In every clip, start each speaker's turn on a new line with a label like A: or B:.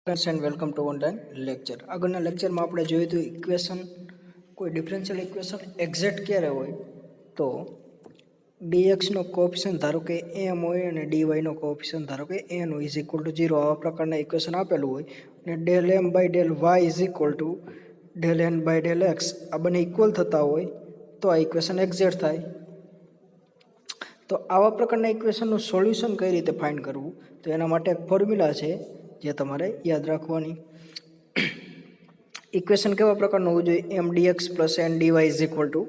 A: Friends and welcome to online lecture. આગળના લેક્ચરમાં આપણે જોયું હતું ઇક્વેશન કોઈ ડિફરન્શિયલ ઇક્વેશન એક્ઝેક્ટ ક્યારે હોય તો dx નો કોએફિશિયન્ટ ધારો કે m હોય અને dy નો કોએફિશિયન્ટ ધારો કે n હોય ઇઝ ઇક્વલ ટુ 0 આવા પ્રકારના ઇક્વેશન આપેલું હોય અને del m by del y is equal two del n by del x આ બંને ઇક્વલ થતા હોય તો આ ઇક્વેશન એક્ઝેક્ટ થાય। તો આવા પ્રકારના ઇક્વેશનનું સોલ્યુશન કઈ રીતે ફાઇન્ડ કરવું તો એના માટે એક ફોર્મ્યુલા છે જે તમારે યાદ રાખવાની। ઇક્વેશન કેવા પ્રકારનું હોવું જોઈએ m dx plus n dy is equal to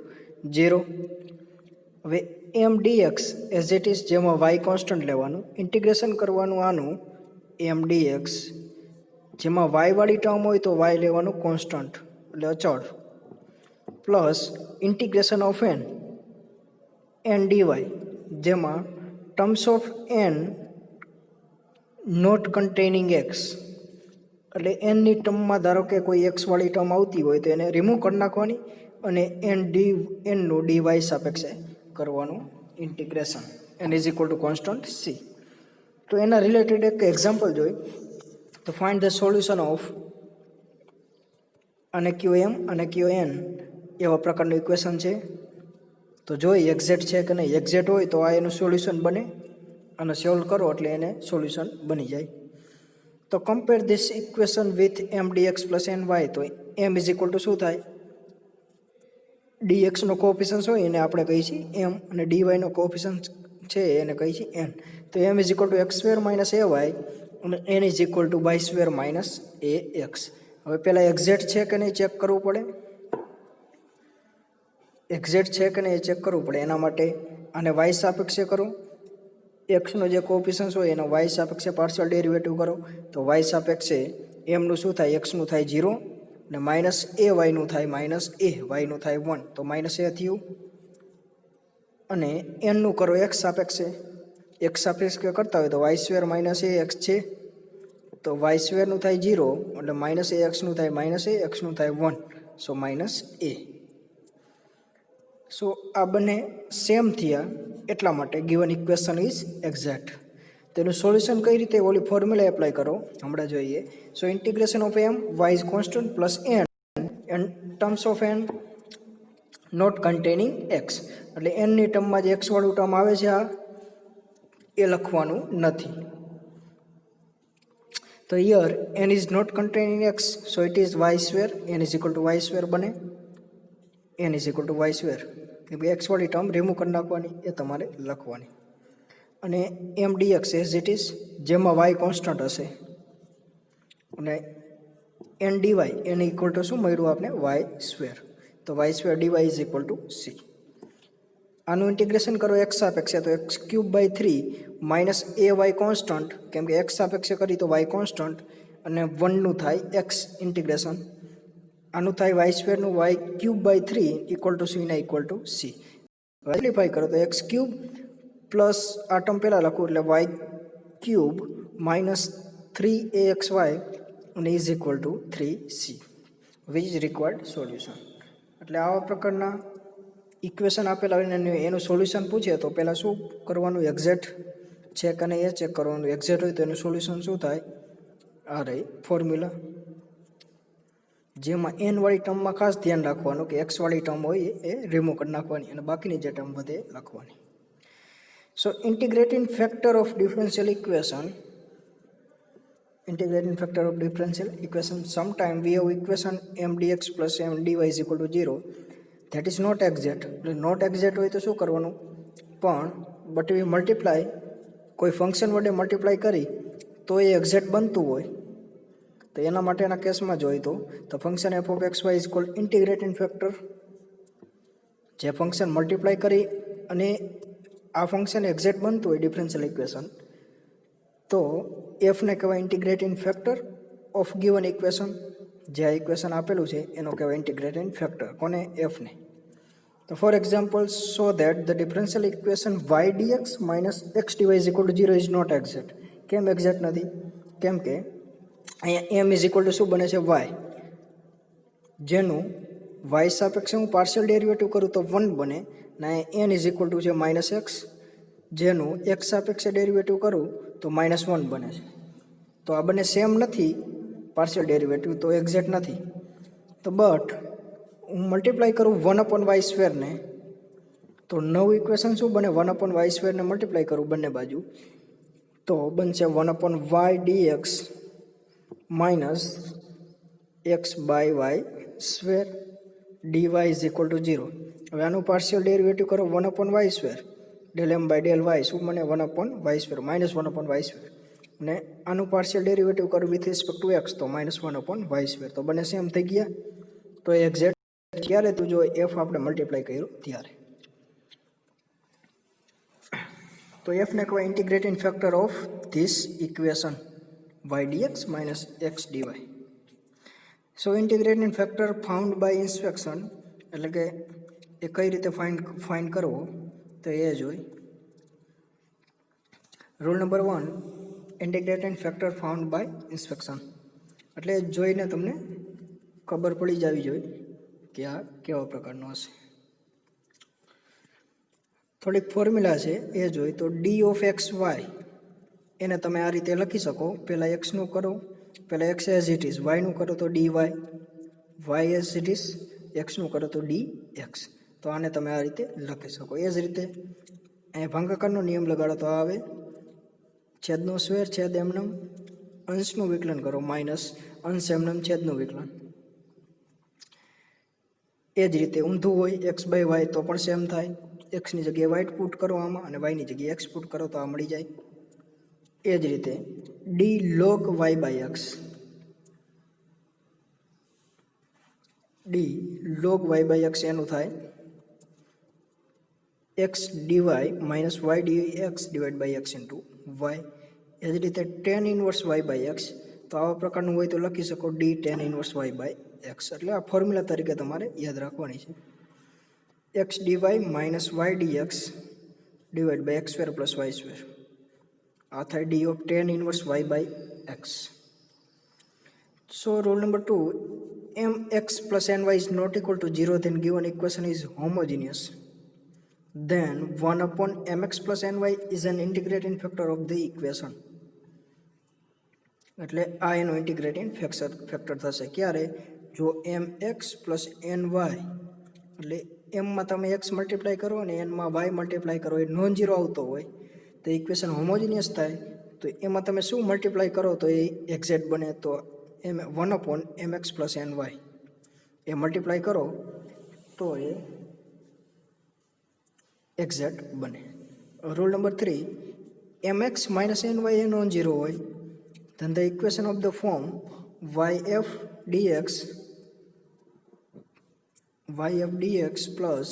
A: 0। હવે m dx as it is જેમાં y કોન્સ્ટન્ટ લેવાનું ઇન્ટિગ્રેશન કરવાનું આનું m dx જેમાં y વાળી ટર્મ હોય તો y લેવાનું કોન્સ્ટન્ટ એટલે અચળ plus integration of n dy જેમાં terms of n not containing x એટલે એનની ટર્મમાં ધારો કે કોઈ x વાળી ટર્મ આવતી હોય તો એને રિમૂવ કરી નાખવાની અને એનનું dy સાપેક્ષે કરવાનું integration n is equal two constant c। તો એના રિલેટેડ એક એક્ઝામ્પલ જોઈ તો ફાઇન્ડ ધ સોલ્યુશન ઓફ અને ક્યુ એમ અને ક્યુ એન એવા પ્રકારનું ઇક્વેશન છે તો જોઈ એક્ઝેક્ટ છે કે નહીં એક્ઝેક્ટ હોય તો આ એનું સોલ્યુશન બને અને સોલ્વ કરો એટલે એને સોલ્યુશન બની જાય। તો compare this equation with m dx plus ny તો m ઇઝ ઇક્વલ ટુ શું થાય dx નો કોએફિશિયન્ટ હોય એને આપણે કહીએ છીએ m અને dy નો કોએફિશિયન્ટ છે એને કહીએ છીએ n। તો m is equal two x square minus ay અને n is equal to y square minus ax। હવે પહેલાં એક્ઝેક્ટ છે કે નહીં ચેક કરવું પડે એક્ઝેક્ટ છે કે નહીં એ ચેક કરવું પડે એના માટે આને y સાપેક્ષે કરો એક્સનો જે કોએફિશિયન્ટ હોય એનો y સાપેક્ષે પાર્શિયલ ડેરિવેટિવ કરો તો y સાપેક્ષે એમનું શું થાય એક્સનું થાય 0 અને માઇનસ એ વાયનું થાય માઇનસ એ વાયનું થાય 1 તો માઇનસ એ થયું અને એનનું કરો એક્સ સાપેક્ષે કરતા હોય તો વાય સ્ક્વેર માઇનસ એ એક્સ છે તો વાય સ્ક્વેરનું થાય 0 એટલે માઇનસ એ એક્સનું થાય માઇનસ એ એક્સનું થાય 1 સો માઇનસ એ। સો આ બંને સેમ થયા એટલા માટે ગિવન ઇક્વેશન ઇઝ એક્ઝેક્ટ। તેનું સોલ્યુશન કઈ રીતે ઓલી ફોર્મ્યુલા એપ્લાય કરો હમણાં જોઈએ। So integration of m y is constant plus n and terms of n not containing x એટલે n ની ટર્મમાં જે x વાળું ટર્મ આવે છે આ એ લખવાનું નથી। તો here n is not containing x so it is y square n is equal to y square બને n is equal to y square કે ભાઈ એક્સ વાળી ટર્મ રિમૂવ કરી નાખવાની એ તમારે લખવાની અને m dx as it is જેમાં વાય કોન્સ્ટન્ટ હશે અને એન ડીવાય એને ઇક્વલ ટુ શું મળ્યું આપણે વાય સ્ક્વેર તો y square dy is equal to c. આનું ઇન્ટિગ્રેશન કરો એક્સ સાપેક્ષે તો એક્સ ક્યુબ બાય 3 માઇનસ એ વાય કોન્સ્ટન્ટ કેમ કે એક્સ સાપેક્ષે કરી તો વાય કોન્સ્ટન્ટ અને 1નું થાય એક્સ ઇન્ટિગ્રેશન આનું થાય વાય સ્ક્વેરનું y cube by 3 equal to c ના ઇક્વલ ટુ સી। સિમ્પ્લિફાઈ કરો તો એક્સ ક્યુબ પ્લસ આ ટર્મ પહેલાં લખું એટલે y cube minus 3ax y અને is equal to 3c which is required solution. એટલે આવા પ્રકારના ઇક્વેશન આપેલા હોય ને એનું સોલ્યુશન પૂછે તો પહેલાં શું કરવાનું એક્ઝેક્ટ છે કે નહીં એ ચેક કરવાનું એક્ઝેક્ટ હોય તો એનું સોલ્યુશન શું થાય આ રહી ફોર્મ્યુલા જેમાં એન વાળી ટર્મમાં ખાસ ધ્યાન રાખવાનું કે એક્સ વાળી ટર્મ હોય એ રિમૂવ કરી નાખવાની અને બાકીની જે ટર્મ વધે લખવાની। So integrating factor of differential equation sometime we have equation m dx plus m dy is equal to 0 that is not exact એટલે નોટ એક્ઝેક્ટ હોય તો શું કરવાનું પણ બટ વી મલ્ટીપ્લાય કોઈ ફંક્શન વડે મલ્ટીપ્લાય કરી તો એ એક્ઝેક્ટ બનતું હોય તો એના માટેના કેસમાં જોઈએ તો function f of x y is called integrating factor જે ફંક્શન મલ્ટીપ્લાય કરી અને આ ફંક્શન એક્ઝેક્ટ બનતું હોય ડિફરન્શિયલ ઇક્વેશન તો એફને કહેવાય integrating factor of given equation જે આ ઇક્વેશન આપેલું છે એનો કહેવાય ઇન્ટિગ્રેટિંગ ફેક્ટર કોને એફને। તો for example so that the differential equation y dx minus x dy is equal to 0 is not exact કેમ એક્ઝેક્ટ નથી કેમ કે અહીંયા એમ ઇઝ ઇક્વલ ટુ શું બને છે વાય જેનું વાય સાપેક્ષે હું પાર્શિયલ ડેરિવેટિવ કરું તો 1 બને ને એન ઇઝ ઇક્વલ ટુ છે માઇનસ એક્સ જેનું x સાપેક્ષે ડેરિવેટિવ કરું તો -1 બને છે। તો આ બંને સેમ નથી પાર્શિયલ ડેરિવેટિવ તો એક્ઝેક્ટ નથી. તો બટ હું મલ્ટીપ્લાય કરું 1/y² ને, તો નવું ઇક્વેશન શું બને? 1/y² ને મલ્ટીપ્લાય કરું બંને બાજુ તો બનશે 1/y dx minus x/y², dy is equal to 0. હવે આનું પાર્શિયલ ડેરિવેટિવ કરો 1/y², del m/del y શું બને? 1/y², minus 1/y². અને આનું પાર્શિયલ ડેરિવેટિવ કરું વિથ રિસ્પેક્ટ ટુ x તો માઇનસ 1/y². તો બંને સેમ થઈ ગયા. તો એક્ઝેક્ટ ક્યારે તું જો f આપણે મલ્ટીપ્લાય કર્યું ત્યારે. તો f ને કહેવાય integrating factor of this equation y dx minus x dy. So integrating factor found by inspection, એટલે કે એ કઈ રીતે ફાઇન્ડ કરવો તો એ જોઈ. Rule number 1, integrating factor found by inspection. એટલે જોઈને તમને ખબર પડી જવી જોઈએ કે આ કેવા પ્રકારનો હશે. થોડીક ફોર્મ્યુલા છે એ જોઈ. તો ડી ઓફ એક્સ વાય એને તમે આ રીતે લખી શકો. પહેલાં એક્સનું કરો, પહેલાં એક્સ એઝ ઇટ ઇઝ, વાયનું કરો તો d y as it is, એક્સનું કરો તો ડી એક્સ. તો આને તમે આ રીતે લખી શકો. એ જ રીતે અહીંયા ભાગાકારનો નિયમ લગાડો તો આવે છેદનો સ્ક્વેર છેદ એમનેમ, અંશનું વિકલન કરો માઇનસ અંશ એમનેમ છેદનું વિકલન. એ જ રીતે ઊંધું હોય x/y તો પણ સેમ થાય. એક્સની જગ્યાએ વાય પુટ કરો આમાં અને વાયની જગ્યાએ એક્સ પુટ કરો તો આ મળી જાય. એ જ રીતે D log y/x, D log y/x એનું થાય x dy minus y dx divide by x into y. એ જ રીતે tan ઇનવર્સ y/x, તો આવા પ્રકારનું હોય તો લખી શકો ડી tan ઇનવર્સ y/x. એટલે આ ફોર્મ્યુલા તરીકે તમારે યાદ રાખવાની છે. x dy minus y dx divide by x² plus y². આ થાય d of tan inverse y/x. So rule number 2, mx plus ny is not equal to 0, then given equation is homogeneous. Then 1/mx plus ny is an integrating factor of the equation. એટલે આ એનો integrating factor થશે ક્યારે? જો mx plus ny, એટલે એમમાં તમે x multiply કરો અને એનમાં y મલ્ટીપ્લાય કરો એ નોન ઝીરો આવતો હોય તો ઇક્વેશન હોમોજીનિયસ થાય. તો એમાં તમે શું મલ્ટીપ્લાય કરો તો એ એક્ઝેક્ટ બને. તો 1/mx plus ny એ મલ્ટીપ્લાય કરો તો એ એક્ઝેક્ટ બને. Rule number 3, mx minus ny એ નોન ઝીરો હોય then the equation of the form yf dx plus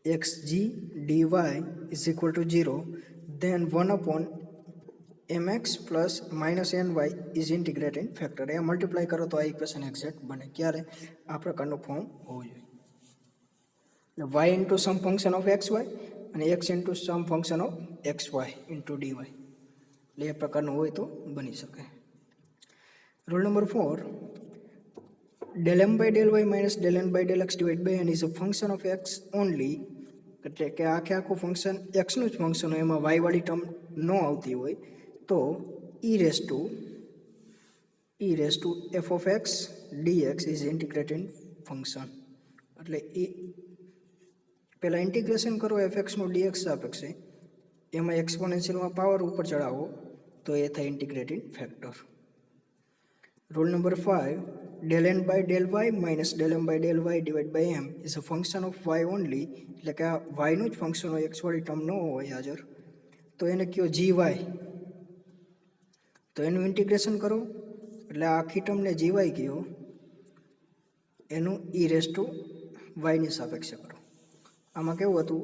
A: xg dy is equal to 0, then 1/mx plus minus ny is integrating factor. A multiply કરો તો આ equation exact બને. ક્યારે? આ પ્રકારનું form હોવું જોઈએ. y into some function of xy અને x into some function of xy into dy. એટલે એ પ્રકારનું હોય તો બની શકે. Rule number 4, del m/del y minus del n/del x divided by n is a function of x only. એટલે કે આખે આખું ફંક્શન એક્સનું જ ફંક્શન હોય, એમાં y વાળી ટર્મ ન આવતી હોય તો e raised to f of x dx is integrating function. એટલે એ પહેલાં ઇન્ટિગ્રેશન કરો fxનું dx સાપેક્ષે, એમાં એક્સપોનેન્શિયલમાં પાવર ઉપર ચડાવો તો એ થાય integrating factor. Rule number 5, del n/del y minus del m/del y divided by m is a function of y only. એટલે કે આ yનું જ ફંક્શન હોય, x વાળી ટર્મ ન હોય હાજર તો એને કયો gy. તો એનું ઇન્ટિગ્રેશન કરો એટલે આખી ટર્મને gy કયો, એનું e raised to y ની સાપેક્ષે કરો. આમાં કેવું હતું,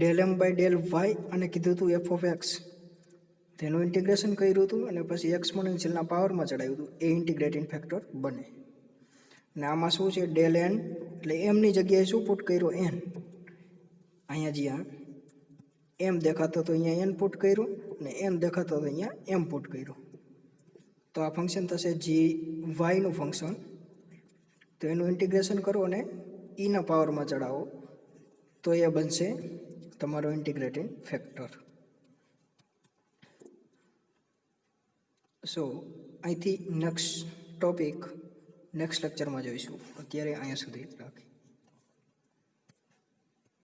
A: del m/del y અને કીધું હતું f of x, તેનું ઇન્ટિગ્રેશન કર્યું હતું અને પછી એક્સપોનેન્શિયલના પાવરમાં ચડાવ્યું હતું. એ ઇન્ટિગ્રેટિંગ ફેક્ટર બને. અને આમાં શું છે, del n એટલે એમની જગ્યાએ શું પુટ કર્યું? n. અહીંયા જ્યાં એમ દેખાતો તો અહીંયા n પુટ કર્યું અને n દેખાતો તો અહીંયા m પુટ કર્યું. તો આ ફંક્શન થશે gy નું ફંક્શન. તો એનું ઇન્ટિગ્રેશન કરો અને ઈના પાવરમાં ચડાવો તો એ બનશે તમારો ઇન્ટિગ્રેટિંગ ફેક્ટર. સો અહીંથી નેક્સ્ટ ટોપિક નેક્સ્ટ લેક્ચરમાં જોઈશું. અત્યારે અહીંયા સુધી રાખીએ.